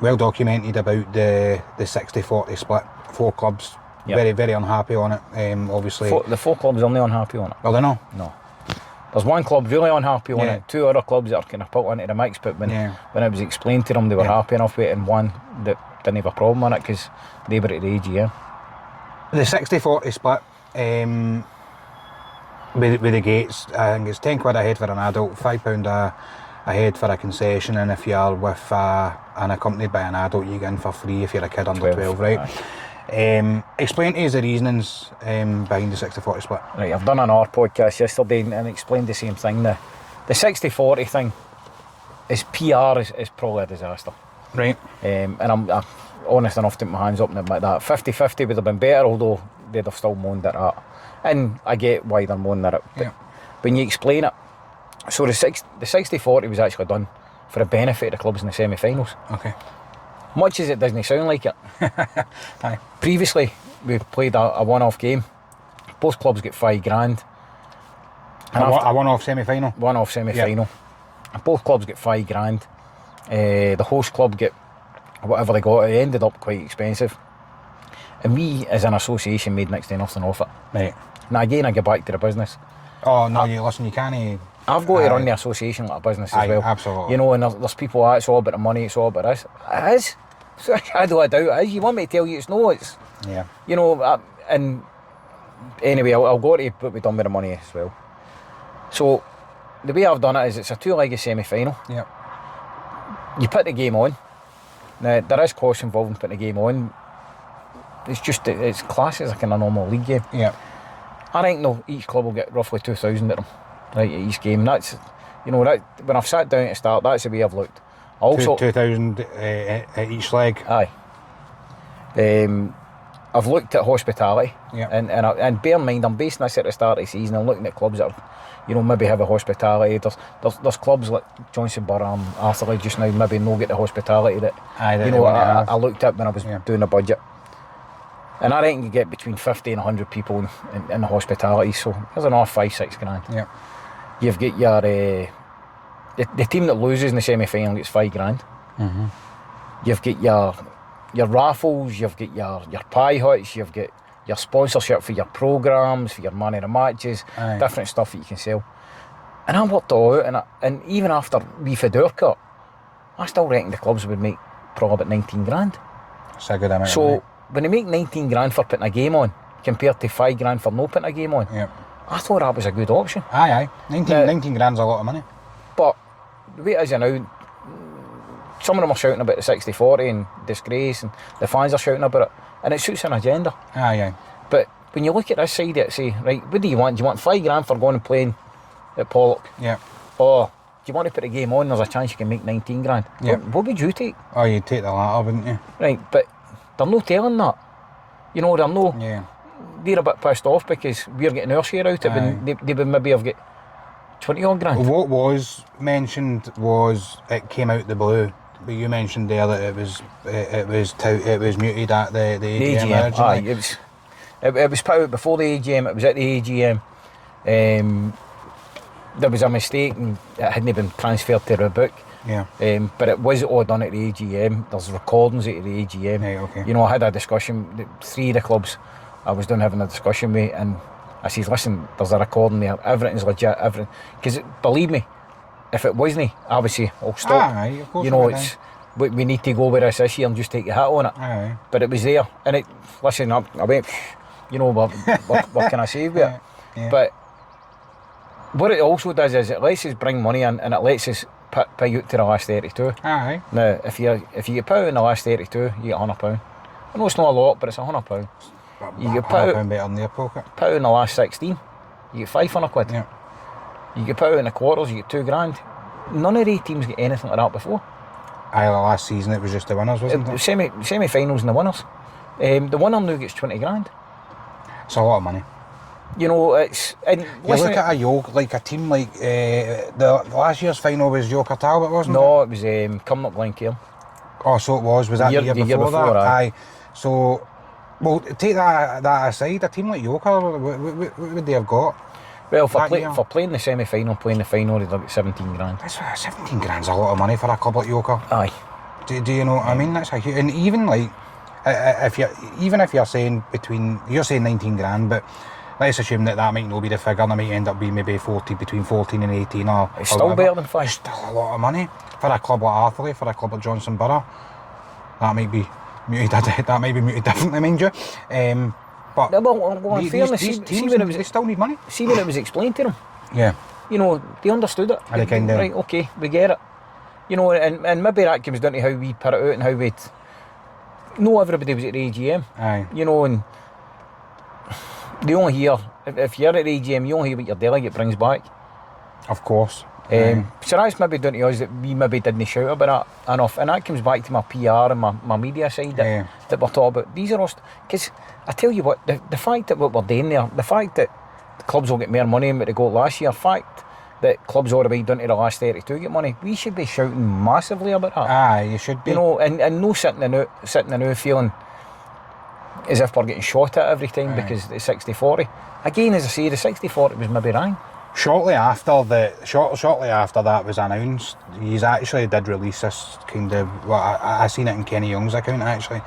Well documented about the 60-40 split. 4 clubs, yep. Very, very unhappy on it. Obviously, the 4 clubs are only unhappy on it. Well, they know. No. There's one club really unhappy on it, 2 other clubs that are kind of put into the mix, but when it was explained to them, they were happy enough with it, and one that didn't have a problem on it because they were at the AGM. The 60-40 split with the gates, I think it's £10 a head for an adult, £5 a head for a concession, and if you're with and accompanied by an adult, you get in for free if you're a kid under 12, right? Explain to us the reasonings behind the 60-40 split. Right, I've done an R podcast yesterday and explained the same thing. The 60-40 thing is PR is probably a disaster. Right. And I'm honest enough to put my hands up and admit that 50-50 would have been better, although they'd have still moaned at that. And I get why they're moaning at it. But when you explain it, so the 60-40 was actually done for the benefit of the clubs in the semi-finals. Okay. Much as it doesn't sound like it. Aye. Previously, we played a one-off game. Both clubs get $5,000. A one-off semi-final? One-off semi-final. Yep. Both clubs get $5,000. The host club get whatever they got. It ended up quite expensive. And we, as an association, made next to nothing off it. Right. Now again, I get back to the business. Oh, no, listen, you can't... I've got to run the association like a business as well. Absolutely. You know, and there's people, it's all about the money, it's all about this. It is. I don't doubt it is. You want me to tell you it's no, it's... Yeah. You know, and anyway, I'll go to what we've done with the money as well. So, the way I've done it is it's a 2-legged semi-final. Yeah. You put the game on. Now, there is cost involved in putting the game on. It's classed as like a normal league game. Yeah. I think each club will get roughly 2,000 at them, right, at each game. That's, you know, that when I've sat down to start, that's the way I've looked. Also 2,000 at each leg. Aye. I've looked at hospitality, and bear in mind I'm basing this at the start of the season. I'm looking at clubs that are, you know, maybe have a hospitality. There's clubs like Johnson Borough and Arthurlie just now maybe no get the hospitality that you know I looked at when I was doing the budget. And I reckon you get between 50 and 100 people in the hospitality, so there's another $5-6 grand. Yeah. You've got your the team that loses in the semi-final gets $5 grand. Mm-hmm. You've got your raffles, you've got your pie huts, you've got your sponsorship for your programmes, for your man of the matches, different stuff that you can sell. And I worked it all out, and even after we fed our cut, I still reckon the clubs would make probably about 19 grand. That's a good amount. So when they make 19 grand for putting a game on, compared to $5 grand for no putting a game on, I thought that was a good option. Aye. 19 grand's a lot of money. But the way it is now, some of them are shouting about the 60-40 and disgrace, and the fans are shouting about it, and it suits an agenda. Aye. But when you look at this side of it, say, right, what do you want? Do you want $5 grand for going and playing at Pollock? Yeah. Or do you want to put a game on, there's a chance you can make 19 grand? Yeah. What would you take? Oh, you'd take the latter, wouldn't you? Right, but they're no telling that. You know, they're no... Yeah. They're a bit pissed off because we're getting our share out of it, when they would maybe have got 20 odd grand. What was mentioned was it came out the blue, but you mentioned there that it was muted at the AGM. Aye, it was put out before the AGM. It was at the AGM. There was a mistake and it hadn't been transferred to the book. Yeah. But it was all done at the AGM. There's recordings at the AGM. Right, okay. You know, I had a discussion. 3 of the clubs I was having a discussion with, and I says, listen, there's a recording there, everything's legit, everything. Because believe me, if it wasn't, I would say, I'll stop. Aye, of course. You know, we need to go with this year and just take a hit on it. Aye. But it was there, and it. Listen, I went, you know, what can I say with it? Yeah. But what it also does is it lets us bring money in, and it lets us pay out to the last 32. Aye. Now, if you get put out in the last 32, you get £100. I know it's not a lot, but it's £100. You get put out better in their pocket. Put out in the last 16, you get £500. Yeah. You get put out in the quarters, you get £2,000. None of the teams get anything like that before. Aye, last season it was just the winners, wasn't it? Semi-finals and the winners. The winner now gets £20,000. It's a lot of money. You know, it's... And you look at a York, like a team like... the last year's final was York Talbot, wasn't it? No, it was Cumnock Glencairn. Oh, so it was. Was that the year before that? Aye. So, well, take that aside, a team like York, what would they have got? Well, for playing the semi-final, playing the final, they'd get £17,000. That's 17 grand's a lot of money for a club like York. Aye. Do you know what I mean? That's a huge... And even like, if you're saying you're saying 19 grand, but let's assume that might not be the figure, and it might end up being maybe between 14 and 18 or... It's still better than 5. It's still a lot of money. For a club like Arthurlie, for a club like Johnson Borough, that might be muted differently, mind you. But well, in fairness, these teams, they still need money. See when it was explained to them. Yeah. You know, they understood it. And they kind of... Right, okay, we get it. You know, and maybe that comes down to how we put it out and how we'd... No, everybody was at the AGM. Aye. You know, and they only hear... If you're at the AGM, you only hear what your delegate brings back. Of course. So that's maybe down to us that we maybe didn't shout about that enough, and that comes back to my PR and my media side that we're talking about. These are all... Because I tell you what, the fact that what we're doing there, the fact that the clubs will get more money than what they got last year, the fact that clubs all the way down to the last 32 get money, we should be shouting massively about that. Aye, you should be. You know, and no sitting in feeling as if we're getting shot at every time because it's 60-40. Again, as I say, the 60-40 was maybe wrong. Shortly after that was announced, he actually did release this kind of... Well, I seen it in Kenny Young's account actually.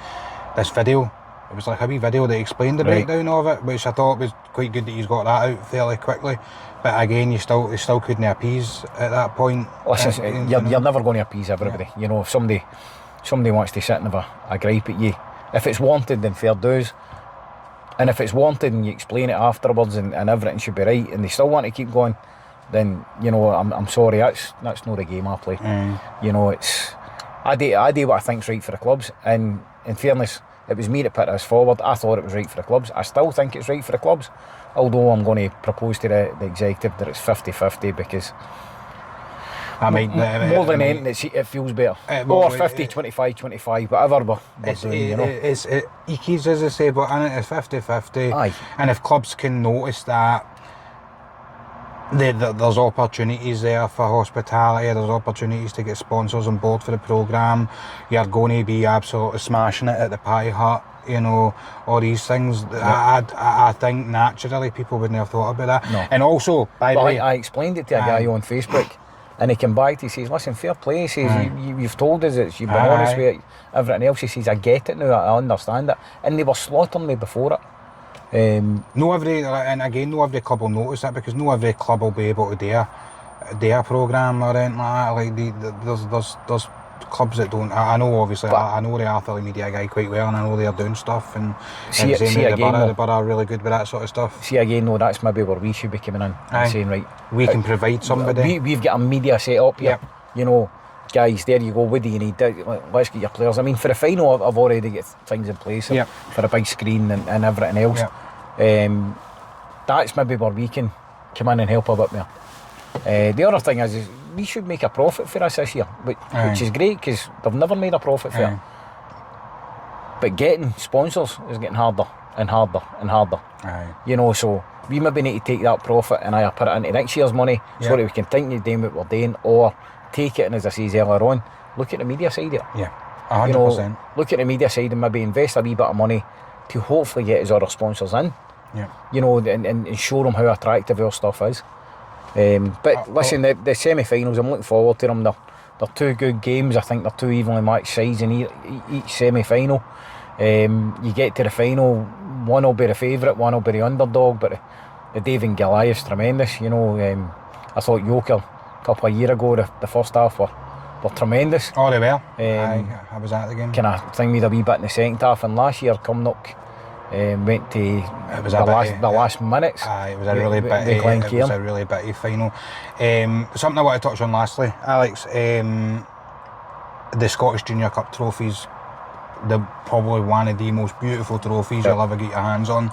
This video, it was like a wee video that explained the breakdown of it, which I thought was quite good that he's got that out fairly quickly. But again, they still couldn't appease at that point. Listen, you're never going to appease everybody. Yeah. You know, if somebody wants to sit and have a gripe at you, if it's wanted, then fair dues. And if it's wanted and you explain it afterwards and everything should be right, and they still want to keep going, then, you know, I'm sorry, that's not the game I play. You know, it's... I do what I think's right for the clubs, and in fairness, it was me that put this forward. I thought it was right for the clubs. I still think it's right for the clubs, although I'm going to propose to the executive that it's 50-50 because more than anything it feels better. Or 50-25-25, whatever we're doing, you know. He keeps, as I say, but it's 50-50. Aye. And if clubs can notice that there's opportunities there for hospitality, there's opportunities to get sponsors on board for the programme, you're going to be absolutely smashing it at the Pie Hut, you know, all these things. I think naturally people wouldn't have thought about that. No. And also, by the way, I explained it to a guy on Facebook, and he came back, he says, listen, fair play, he says, you've told us it, you've been honest with it, everything else. He says, I get it now, I understand it. And they were slaughtering me before it. No every club will notice that, because no every club will be able to do a programme or anything like that. There's clubs that don't. I know, obviously, I know the Arthurlie media guy quite well, and I know they're doing stuff, and the Borough are really good with that sort of stuff. See again, no, that's maybe where we should be coming in and saying, right, we can provide somebody. We've got a media set up here. You know, guys, there you go, what do you need? Let's get your players. I mean, for the final, I've already got things in place for a big screen and everything else. That's maybe where we can come in and help a bit more. The other thing is we should make a profit for us this year, which is great, because they've never made a profit for it. But getting sponsors is getting harder and harder and harder. You know, so we maybe need to take that profit and either put it into next year's money so that we can continue doing what we're doing, or take it and, as I said earlier on, look at the media side of it. 100%. You know, look at the media side and maybe invest a wee bit of money to hopefully get his other sponsors in. You know, and show them how attractive our stuff is. But listen, the semi-finals, I'm looking forward to them. They're two good games. I think they're two evenly matched sides in each semi-final. You get to the final, one will be the favourite, one will be the underdog, but Dave and Goliath's tremendous. You know, I thought Yoker a couple of years ago, the first half were tremendous. Oh, they were. I was at the game. Kind of thing made a wee bit in the second half, and last year Cumnock went to the last minutes. It was a really bitty final. Something I want to touch on lastly, Alex. The Scottish Junior Cup trophies, they're probably one of the most beautiful trophies you'll ever get your hands on.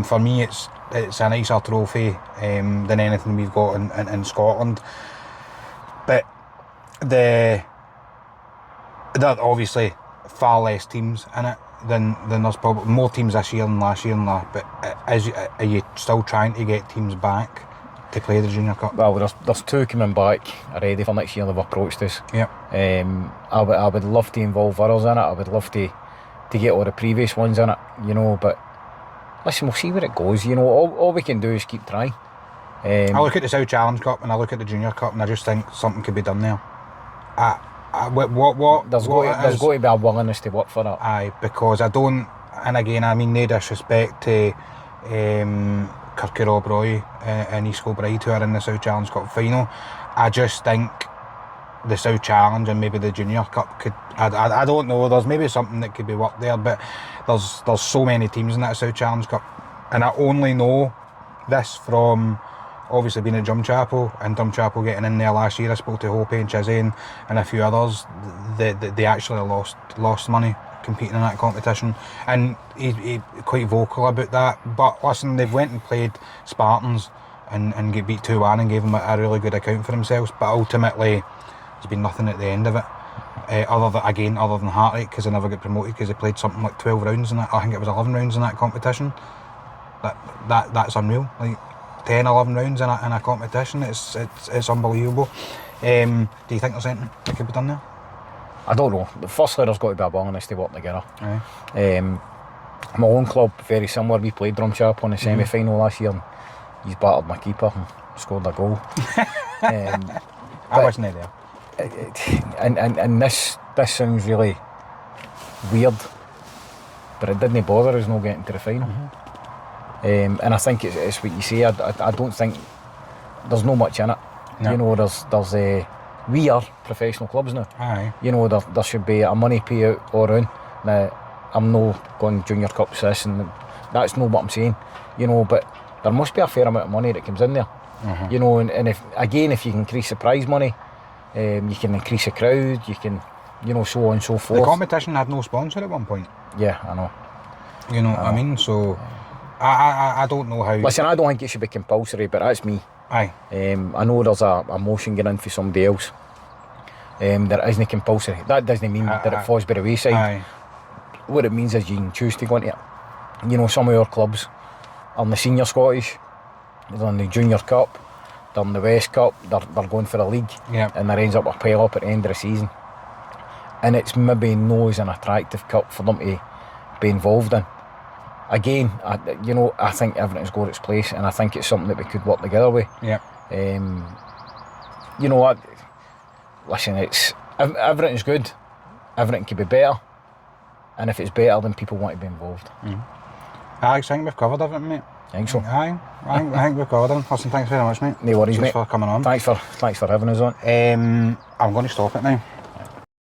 For me, it's a nicer trophy than anything we've got in Scotland. But there are obviously far less teams in it than there's probably more teams this year than last year and that. But are you still trying to get teams back to play the Junior Cup? Well, there's 2 coming back already for next year. They've approached us. Yep. I would love to involve others in it. I would love to get all the previous ones in it, you know. But listen, we'll see where it goes. You know, all we can do is keep trying. I look at the South Challenge Cup and I look at the Junior Cup and I just think something could be done there. There's got to be a willingness to work for that. Aye, because I don't, and again, I mean no disrespect to Kirky Rob Roy and East Kilbride who are in the South Challenge Cup final. I just think the South Challenge and maybe the Junior Cup could, I don't know, there's maybe something that could be worked there, but there's so many teams in that South Challenge Cup, and I only know this from obviously being at Drumchapel and Drumchapel getting in there last year. I spoke to Hope and Chizzy and a few others. They actually lost money competing in that competition, and he quite vocal about that. But listen, they've went and played Spartans and get beat 2-1 and gave them a really good account for themselves, but ultimately there's been nothing at the end of it, other than heartache because they never got promoted because they played something like 12 rounds in that. I think it was 11 rounds in that competition. That's unreal. Like 10, 11 rounds in a competition, it's unbelievable. Do you think there's anything that could be done there? I don't know. Firstly, there's got to be a willingness to work together. Aye. My own club, very similar. We played Drumchapel in the semi-final last year and he's battered my keeper and scored a goal. I wasn't there. And this sounds really weird, but it didn't bother us not getting to the final. And I think it's what you say. I don't think there's no much in it. No. You know, there's we are professional clubs now. Aye. You know, there should be a money payout all round. Now, I'm not going Junior Cup this, and that's not what I'm saying. You know, but there must be a fair amount of money that comes in there. You know, and if you can increase the prize money, you can increase the crowd, you can, you know, so on and so forth. The competition had no sponsor at one point. Yeah, I know. You know what I mean? So I don't know how. Listen, I don't think it should be compulsory, but that's me. Aye. I know there's a motion getting in for somebody else. That it isn't compulsory. That doesn't mean that it falls by the wayside. Aye. What it means is you can choose to go into it. You know, some of our clubs are in the Senior Scottish, they're in the Junior Cup, they're in the West Cup, they're going for a league, and there ends up a pile up at the end of the season. And it's maybe not as an attractive cup for them to be involved in. Again, I think everything's got its place, and I think it's something that we could work together with. Yeah. You know what? Listen, everything's good. Everything could be better, and if it's better, then people want to be involved. Alex, I think we've covered everything, mate. I think so. Aye, I think we've covered everything. Listen, thanks very much, mate. No worries, mate. For coming on. Thanks for having us on. I'm going to stop it now.